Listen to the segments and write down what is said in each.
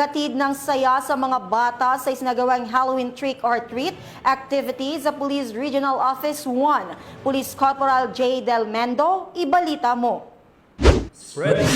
Naghatid ng saya sa mga bata sa isinagawang Halloween trick or treat activities sa Police Regional Office 1. Police Corporal J. Del Mendo, ibalita mo.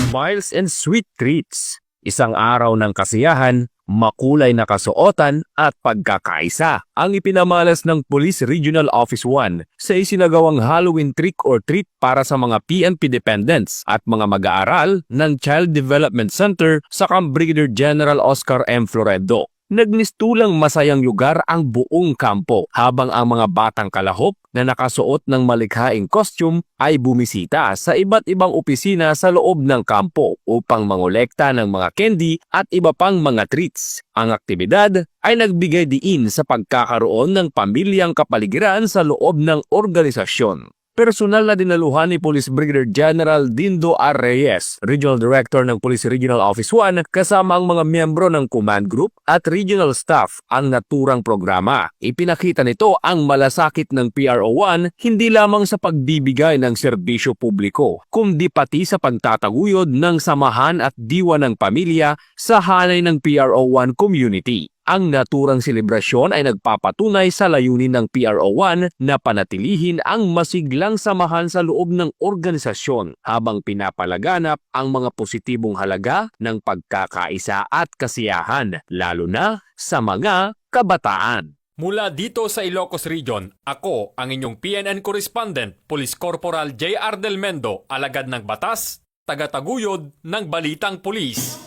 Smiles and sweet treats. Isang araw ng kasiyahan, makulay na kasuotan at pagkakaisa ang ipinamalas ng Police Regional Office 1 sa isinagawang Halloween trick or treat para sa mga PNP dependents at mga mag-aaral ng Child Development Center sa Brigadier General Oscar M. Floredo. Nagmistulang masayang lugar ang buong kampo habang ang mga batang kalahok na nakasuot ng malikhaing costume ay bumisita sa iba't ibang opisina sa loob ng kampo upang mangolekta ng mga candy at iba pang mga treats. Ang aktibidad ay nagbigay diin sa pagkakaroon ng pamilyang kapaligiran sa loob ng organisasyon. Personal na dinaluhan ni Police Brigadier General Dindo R. Reyes, Regional Director ng Police Regional Office 1, kasama ang mga miyembro ng command group at regional staff ang naturang programa. Ipinakita nito ang malasakit ng PRO1 hindi lamang sa pagbibigay ng serbisyo publiko, kundi pati sa pagtataguyod ng samahan at diwa ng pamilya sa hanay ng PRO1 community. Ang naturang selebrasyon ay nagpapatunay sa layunin ng PRO1 na panatilihin ang masiglang samahan sa loob ng organisasyon habang pinapalaganap ang mga positibong halaga ng pagkakaisa at kasiyahan, lalo na sa mga kabataan. Mula dito sa Ilocos Region, ako ang inyong PNN correspondent, Police Corporal J.R. Del Mendo, alagad ng batas, tagataguyod ng Balitang Pulis.